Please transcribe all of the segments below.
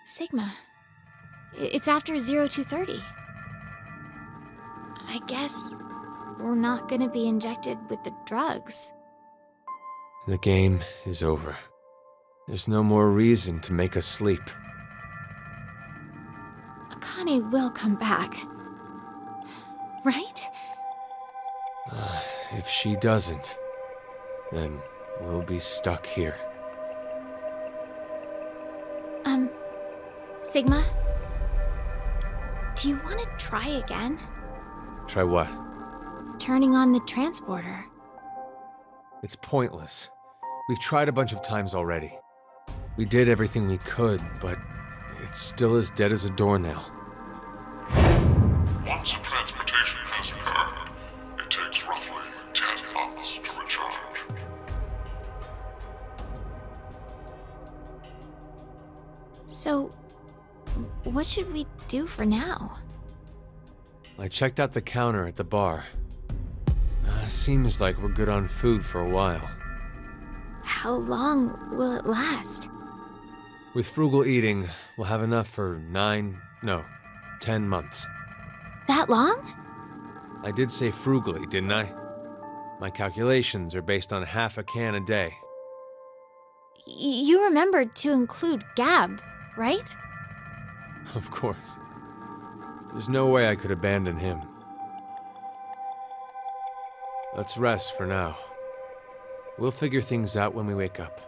Sigma. It's after 0230. I guess we're not gonna be injected with the drugs. The game is over. There's no more reason to make us sleep. Akane will come back. Right? If she doesn't, then we'll be stuck here. Sigma? Do you want to try again? Try what? Turning on the transporter. It's pointless. We've tried a bunch of times already. We did everything we could, but it's still as dead as a doornail. Once a transmutation has occurred, it takes roughly 10 months to recharge. So, what should we do for now? I checked out the counter at the bar. Seems like we're good on food for a while. How long will it last? With frugal eating, we'll have enough for 10 months. That long? I did say frugally, didn't I? My calculations are based on half a can a day. You remembered to include Gab, right? Of course. There's no way I could abandon him. Let's rest for now. We'll figure things out when we wake up.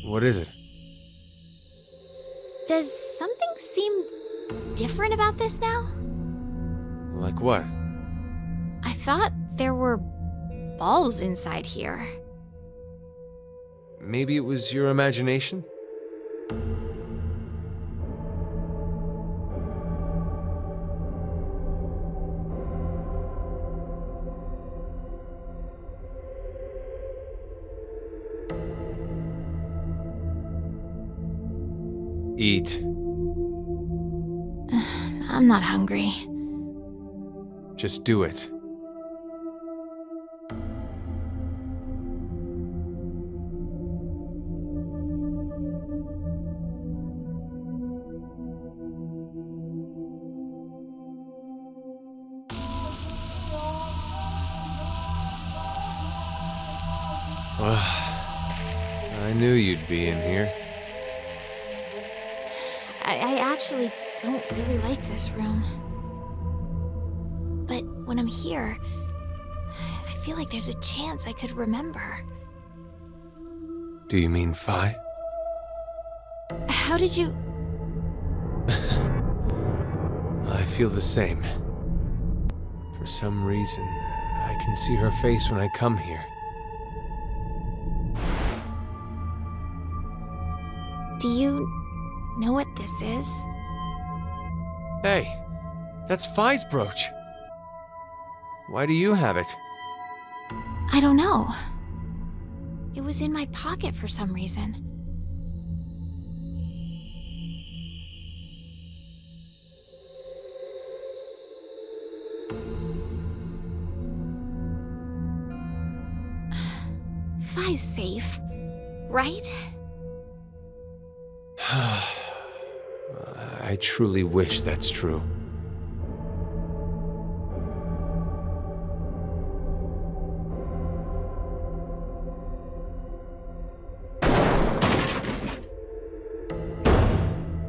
What is it? Does something seem different about this now? Like what? I thought there were balls inside here. Maybe it was your imagination? Eat. I'm not hungry. Just do it. I knew you'd be in here. I actually don't really like this room. But when I'm here, I feel like there's a chance I could remember. Do you mean Phi? How did you... I feel the same. For some reason, I can see her face when I come here. Do you know what this is? Hey, that's Phi's brooch. Why do you have it? I don't know. It was in my pocket for some reason. Phi's safe, right? I truly wish that's true.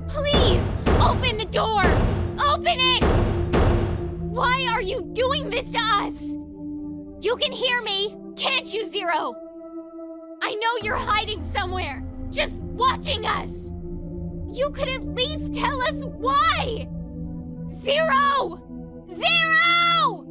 Please, open the door! Open it! Why are you doing this to us? You can hear me, can't you, Zero? I know you're hiding somewhere, just watching us. You could at least tell us why! Zero! Zero!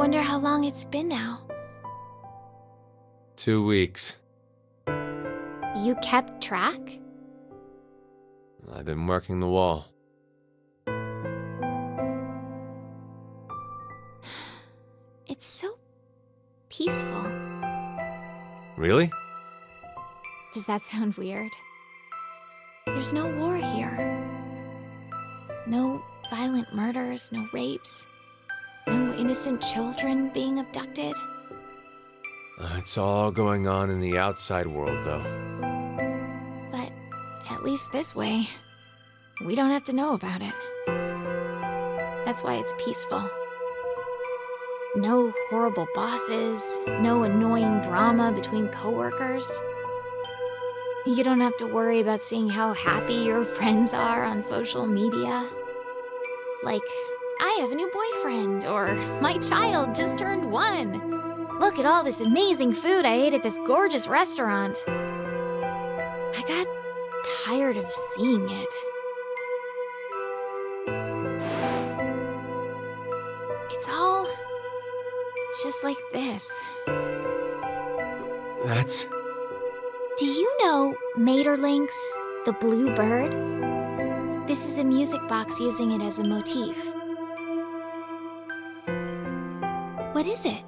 Wonder how long it's been now. 2 weeks. You kept track? I've been marking the wall. It's so peaceful. Really? Does that sound weird? There's no war here. No violent murders, no rapes. No innocent children being abducted. It's all going on in the outside world, though. But at least this way, we don't have to know about it. That's why it's peaceful. No horrible bosses, no annoying drama between coworkers. You don't have to worry about seeing how happy your friends are on social media. Like, I have a new boyfriend, or my child just turned 1. Look at all this amazing food I ate at this gorgeous restaurant. I got tired of seeing it. It's all just like this. That's... Do you know Materlinks, the blue bird? This is a music box using it as a motif. What is it?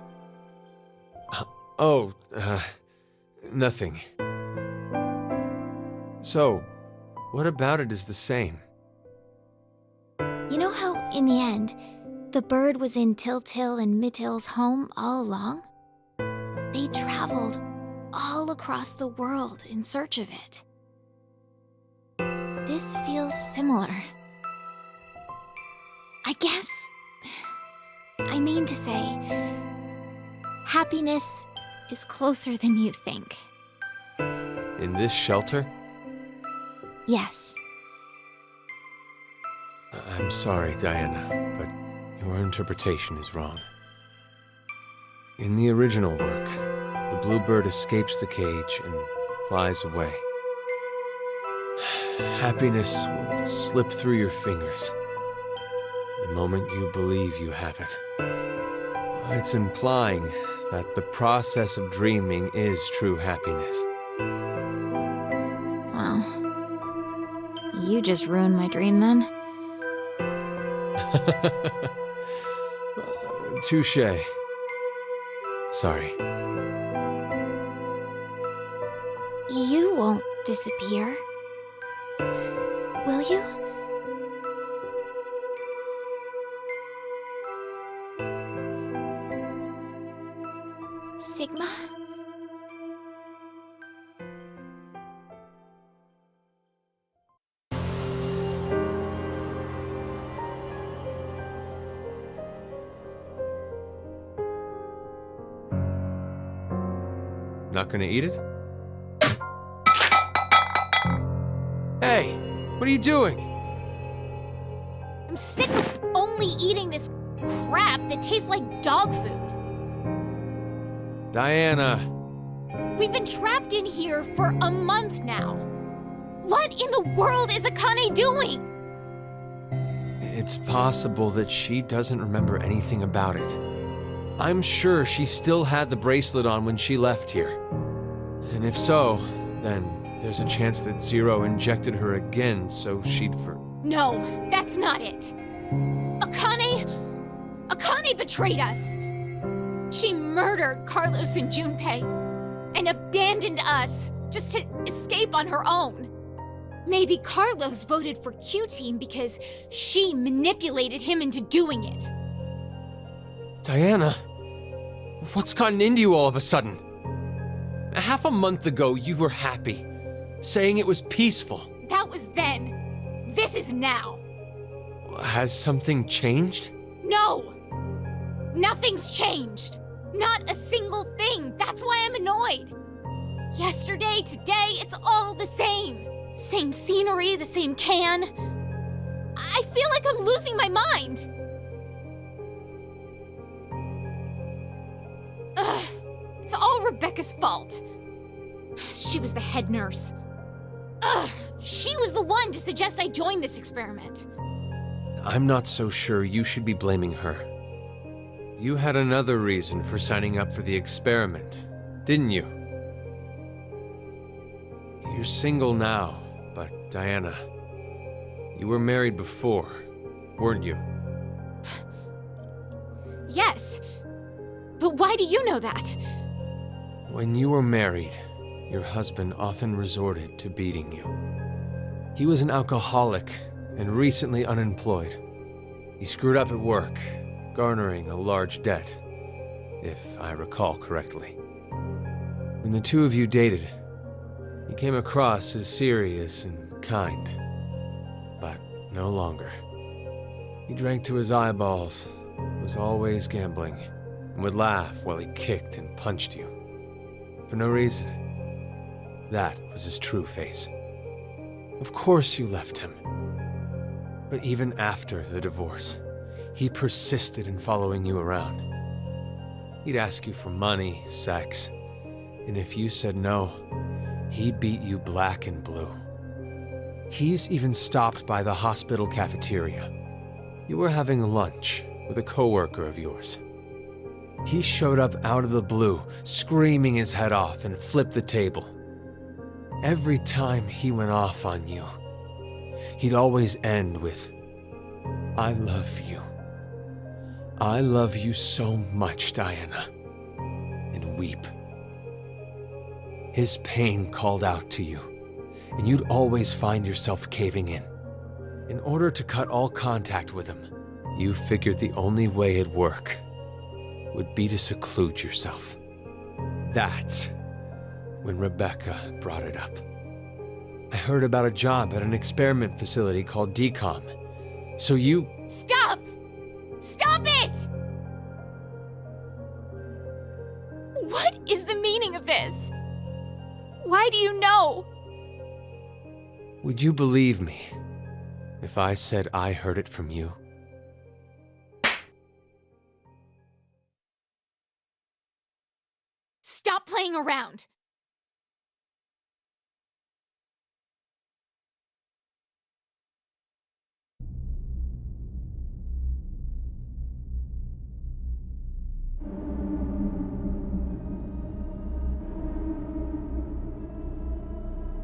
Nothing. So, what about it is the same? You know how, in the end, the bird was in Tiltil and Mittil's home all along? They traveled all across the world in search of it. This feels similar. I guess... I mean to say, happiness is closer than you think. In this shelter? Yes. I'm sorry, Diana, but your interpretation is wrong. In the original work, the bluebird escapes the cage and flies away. Happiness will slip through your fingers the moment you believe you have it. It's implying that the process of dreaming is true happiness. Well, you just ruined my dream then. Touché. Sorry. You won't disappear, will you? Sigma? Not gonna eat it? Hey, what are you doing? I'm sick of only eating this crap that tastes like dog food. Diana. We've been trapped in here for a month now. What in the world is Akane doing? It's possible that she doesn't remember anything about it. I'm sure she still had the bracelet on when she left here. And if so, then there's a chance that Zero injected her again so she'd No, that's not it. Akane betrayed us. She murdered Carlos and Junpei and abandoned us just to escape on her own. Maybe Carlos voted for Q-Team because she manipulated him into doing it. Diana, what's gotten into you all of a sudden? Half a month ago, you were happy, saying it was peaceful. That was then. This is now. Has something changed? No! Nothing's changed. Not a single thing. That's why I'm annoyed. Yesterday, today, it's all the same. Same scenery, the same can. I feel like I'm losing my mind. Ugh, it's all Rebecca's fault. She was the head nurse. Ugh, she was the one to suggest I join this experiment. I'm not so sure you should be blaming her. You had another reason for signing up for the experiment, didn't you? You're single now, but Diana, you were married before, weren't you? Yes. But why do you know that? When you were married, your husband often resorted to beating you. He was an alcoholic and recently unemployed. He screwed up at work, garnering a large debt, if I recall correctly. When the two of you dated, he came across as serious and kind, but no longer. He drank to his eyeballs, was always gambling, and would laugh while he kicked and punched you. For no reason. That was his true face. Of course you left him. But even after the divorce, he persisted in following you around. He'd ask you for money, sex, and if you said no, he'd beat you black and blue. He's even stopped by the hospital cafeteria. You were having lunch with a coworker of yours. He showed up out of the blue, screaming his head off, and flipped the table. Every time he went off on you, he'd always end with, "I love you. I love you so much, Diana," and weep. His pain called out to you, and you'd always find yourself caving in. In order to cut all contact with him, you figured the only way it'd work would be to seclude yourself. That's when Rebecca brought it up. I heard about a job at an experiment facility called DCOM. So you... Stop! Stop it! What is the meaning of this? Why do you know? Would you believe me if I said I heard it from you? Stop playing around.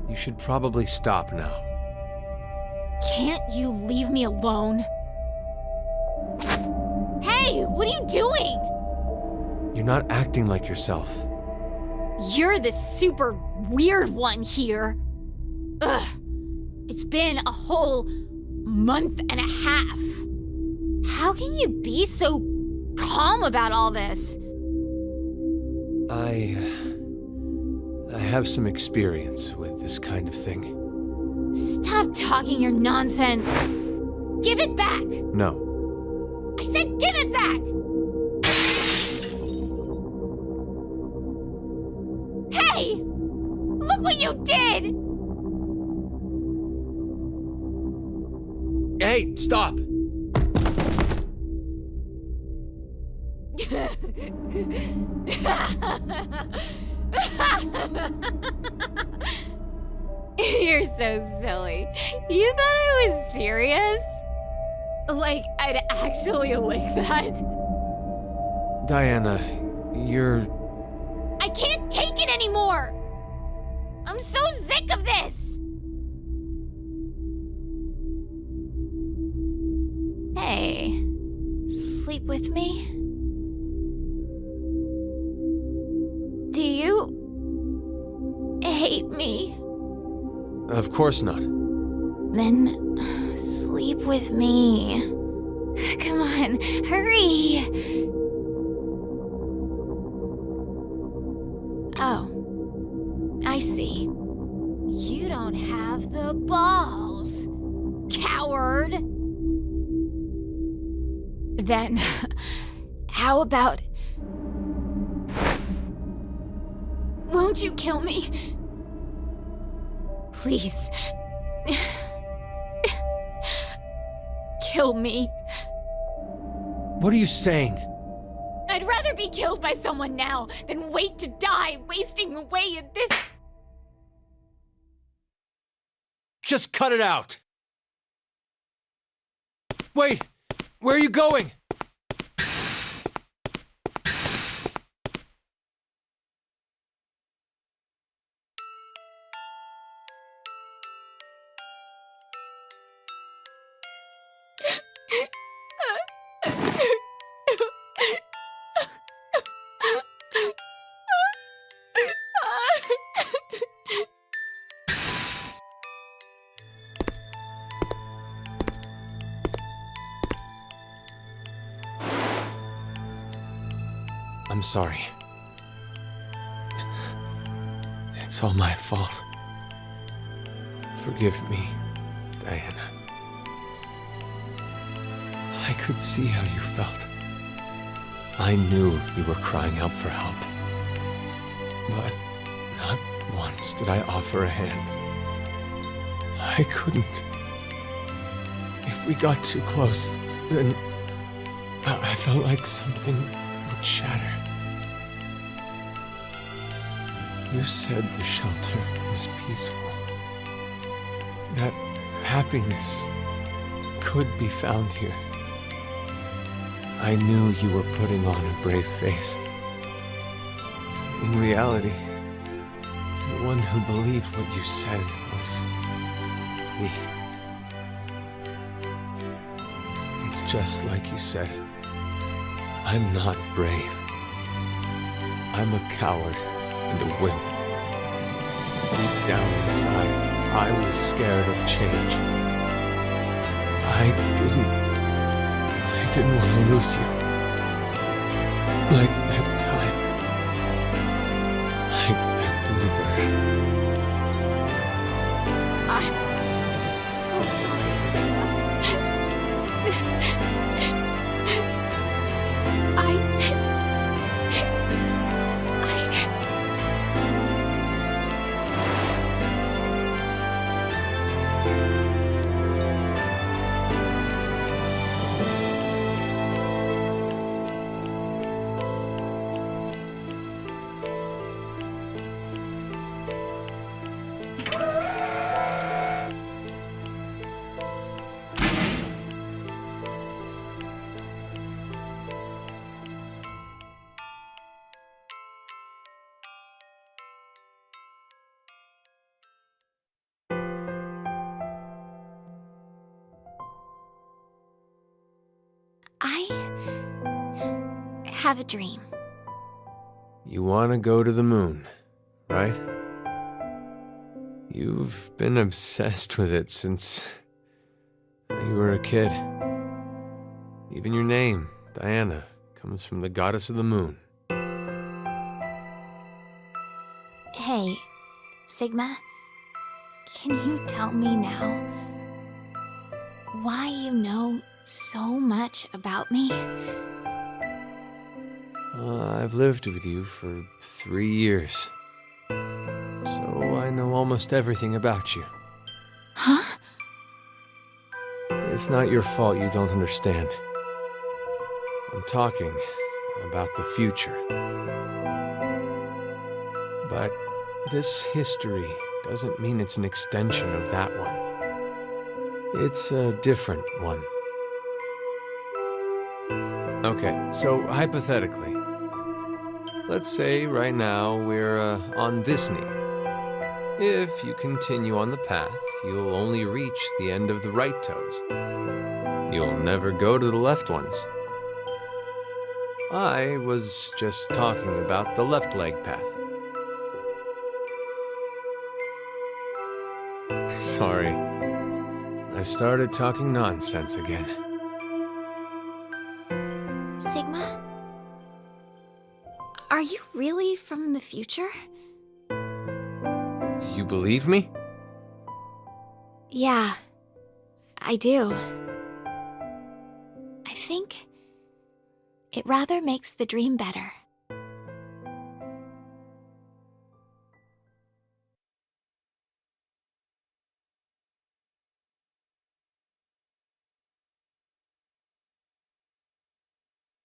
You should probably stop now. Can't you leave me alone? Hey, what are you doing? You're not acting like yourself. You're the super weird one here. Ugh. It's been a whole month and a half. How can you be so calm about all this? I have some experience with this kind of thing. Stop talking your nonsense. Give it back. No. I said give it back. Hey! Look what you did! Hey, stop! You're so silly. You thought I was serious? Like, I'd actually lick that? Diana, you're... I can't take it anymore! I'm so sick of this! Hey, sleep with me? Do you hate me? Of course not. Then sleep with me. Come on, hurry! Oh, I see. You don't have the balls, coward! Then, how about... Won't you kill me? Please. Kill me. What are you saying? I'd rather be killed by someone now than wait to die, wasting away in this... Just cut it out! Wait! Where are you going? I'm sorry. It's all my fault. Forgive me, Diana. I could see how you felt. I knew you were crying out for help. But not once did I offer a hand. I couldn't. If we got too close, then I felt like something would shatter. You said the shelter was peaceful. That happiness could be found here. I knew you were putting on a brave face. In reality, the one who believed what you said was me. It's just like you said. I'm not brave. I'm a coward and a wimp. Deep down inside, I was scared of change. I didn't want to lose you. Like that time. Like that bluebird. I'm so sorry, Sigma. I have a dream. You want to go to the moon, right? You've been obsessed with it since you were a kid. Even your name, Diana, comes from the goddess of the moon. Hey, Sigma, can you tell me now why you know so much about me? I've lived with you for 3 years, so I know almost everything about you. Huh? It's not your fault you don't understand. I'm talking about the future. But this history doesn't mean it's an extension of that one. It's a different one. Okay, so hypothetically, let's say right now we're on this knee. If you continue on the path, you'll only reach the end of the right toes. You'll never go to the left ones. I was just talking about the left leg path. Sorry, I started talking nonsense again. Sigma? Are you really from the future? You believe me? Yeah, I do. I think it rather makes the dream better.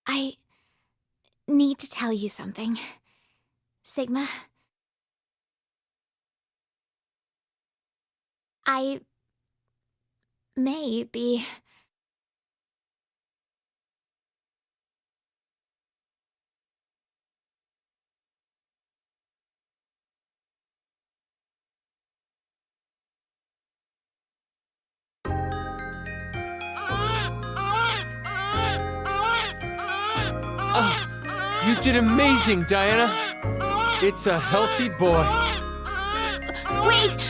I need to tell you something, Sigma. I may be... You did amazing, Diana! It's a healthy boy. Wait!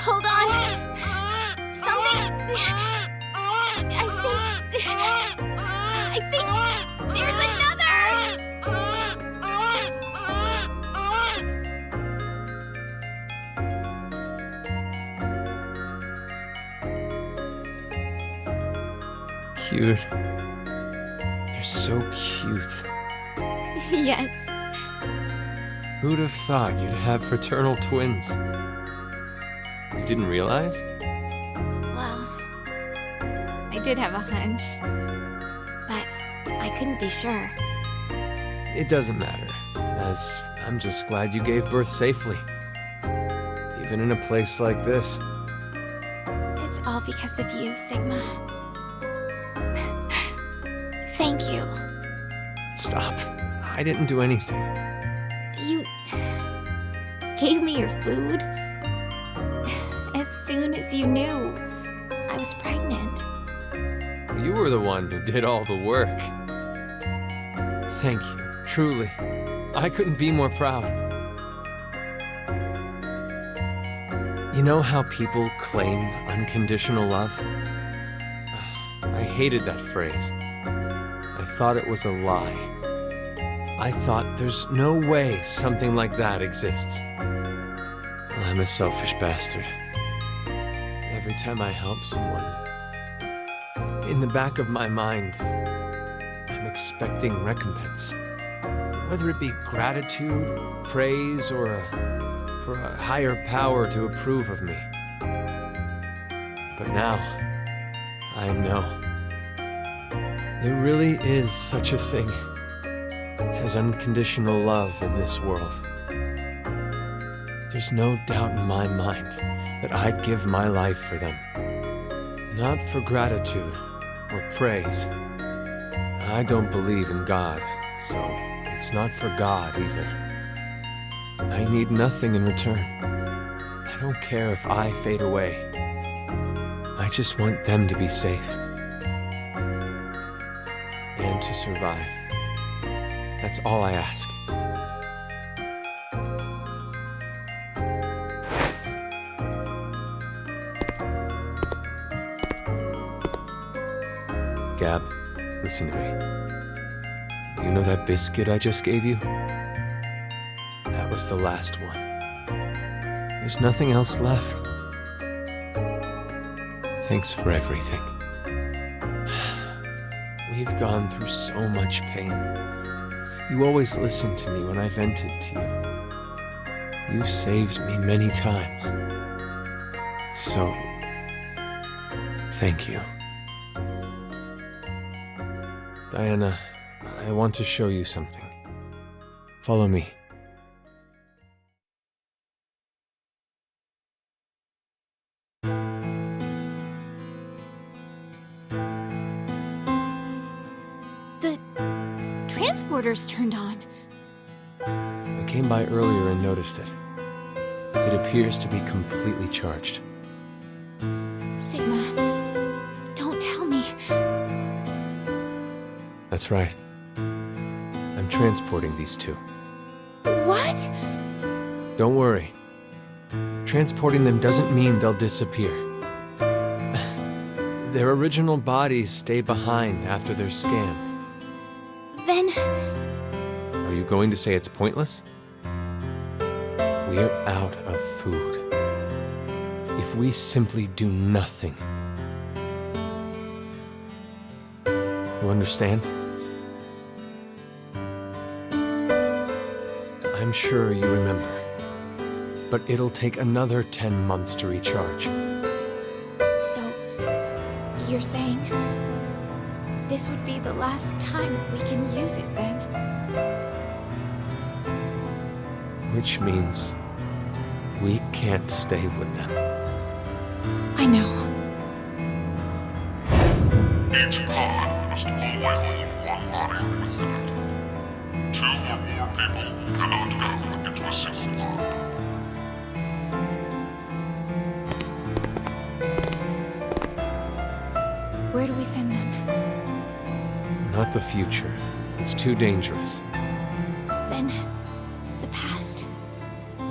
Hold on! Something... I think there's another! cute. You're so cute. Yes. Who'd have thought you'd have fraternal twins? You didn't realize? Well, I did have a hunch. But I couldn't be sure. It doesn't matter, as I'm just glad you gave birth safely. Even in a place like this. It's all because of you, Sigma. Thank you. Stop. I didn't do anything. You gave me your food as soon as you knew I was pregnant. You were the one who did all the work. Thank you, truly. I couldn't be more proud. You know how people claim unconditional love? I hated that phrase. I thought it was a lie. I thought there's no way something like that exists. Well, I'm a selfish bastard. Every time I help someone, in the back of my mind, I'm expecting recompense. Whether it be gratitude, praise, or for a higher power to approve of me. But now, I know. There really is such a thing as unconditional love in this world. There's no doubt in my mind that I'd give my life for them. Not for gratitude or praise. I don't believe in God, so it's not for God either. I need nothing in return. I don't care if I fade away. I just want them to be safe. And to survive. That's all I ask. Gab, listen to me. You know that biscuit I just gave you? That was the last one. There's nothing else left. Thanks for everything. We've gone through so much pain. You always listened to me when I vented to you. You saved me many times. So, thank you. Diana, I want to show you something. Follow me. The transporter's turned on. I came by earlier and noticed it. It appears to be completely charged. Sigma, don't tell me. That's right. I'm transporting these two. What? Don't worry. Transporting them doesn't mean they'll disappear. Their original bodies stay behind after they're scanned. Then... Are you going to say it's pointless? We're out of food. If we simply do nothing. You understand? I'm sure you remember. But it'll take another 10 months to recharge. So, you're saying this would be the last time we can use it then? Which means we can't stay with them. I know. Each pod must only hold one body within it. 2 or more people cannot go into a single pod. Where do we send them? Not the future. It's too dangerous. Then, the past?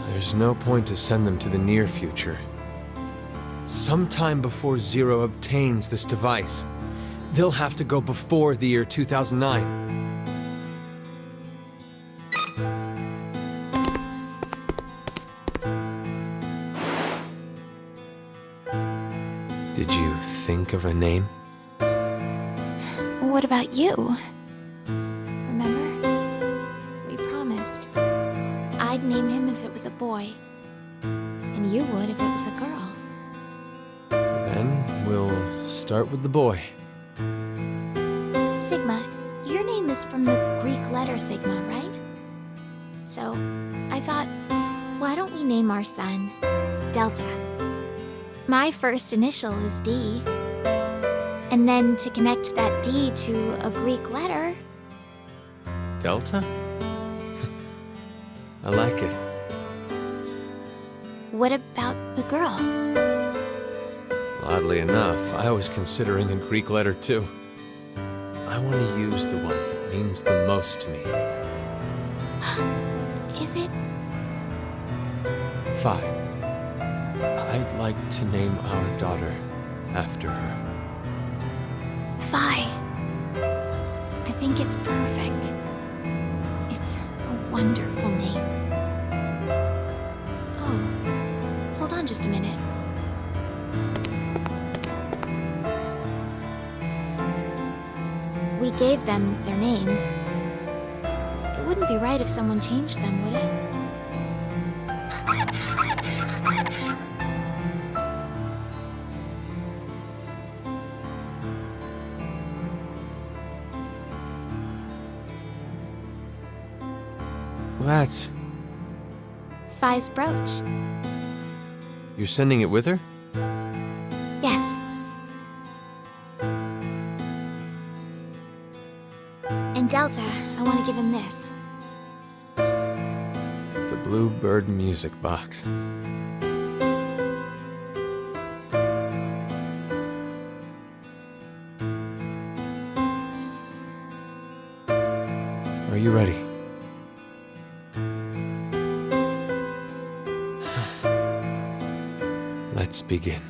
There's no point to send them to the near future. Sometime before Zero obtains this device, they'll have to go before the year 2009. Did you think of a name? What about you? Remember? We promised. I'd name him if it was a boy, and you would if it was a girl. Then we'll start with the boy. Sigma, your name is from the Greek letter Sigma, right? So, I thought, why don't we name our son Delta? My first initial is D. And then to connect that D to a Greek letter... Delta? I like it. What about the girl? Oddly enough, I was considering a Greek letter too. I want to use the one that means the most to me. Is it? Phi. I'd like to name our daughter after her. Phi. I think it's perfect. It's a wonderful name. Oh, hold on just a minute. We gave them their names. It wouldn't be right if someone changed them, would it? That's... Phi's brooch. You're sending it with her? Yes. And Delta, I want to give him this. The Bluebird music box. Are you ready? Let's begin.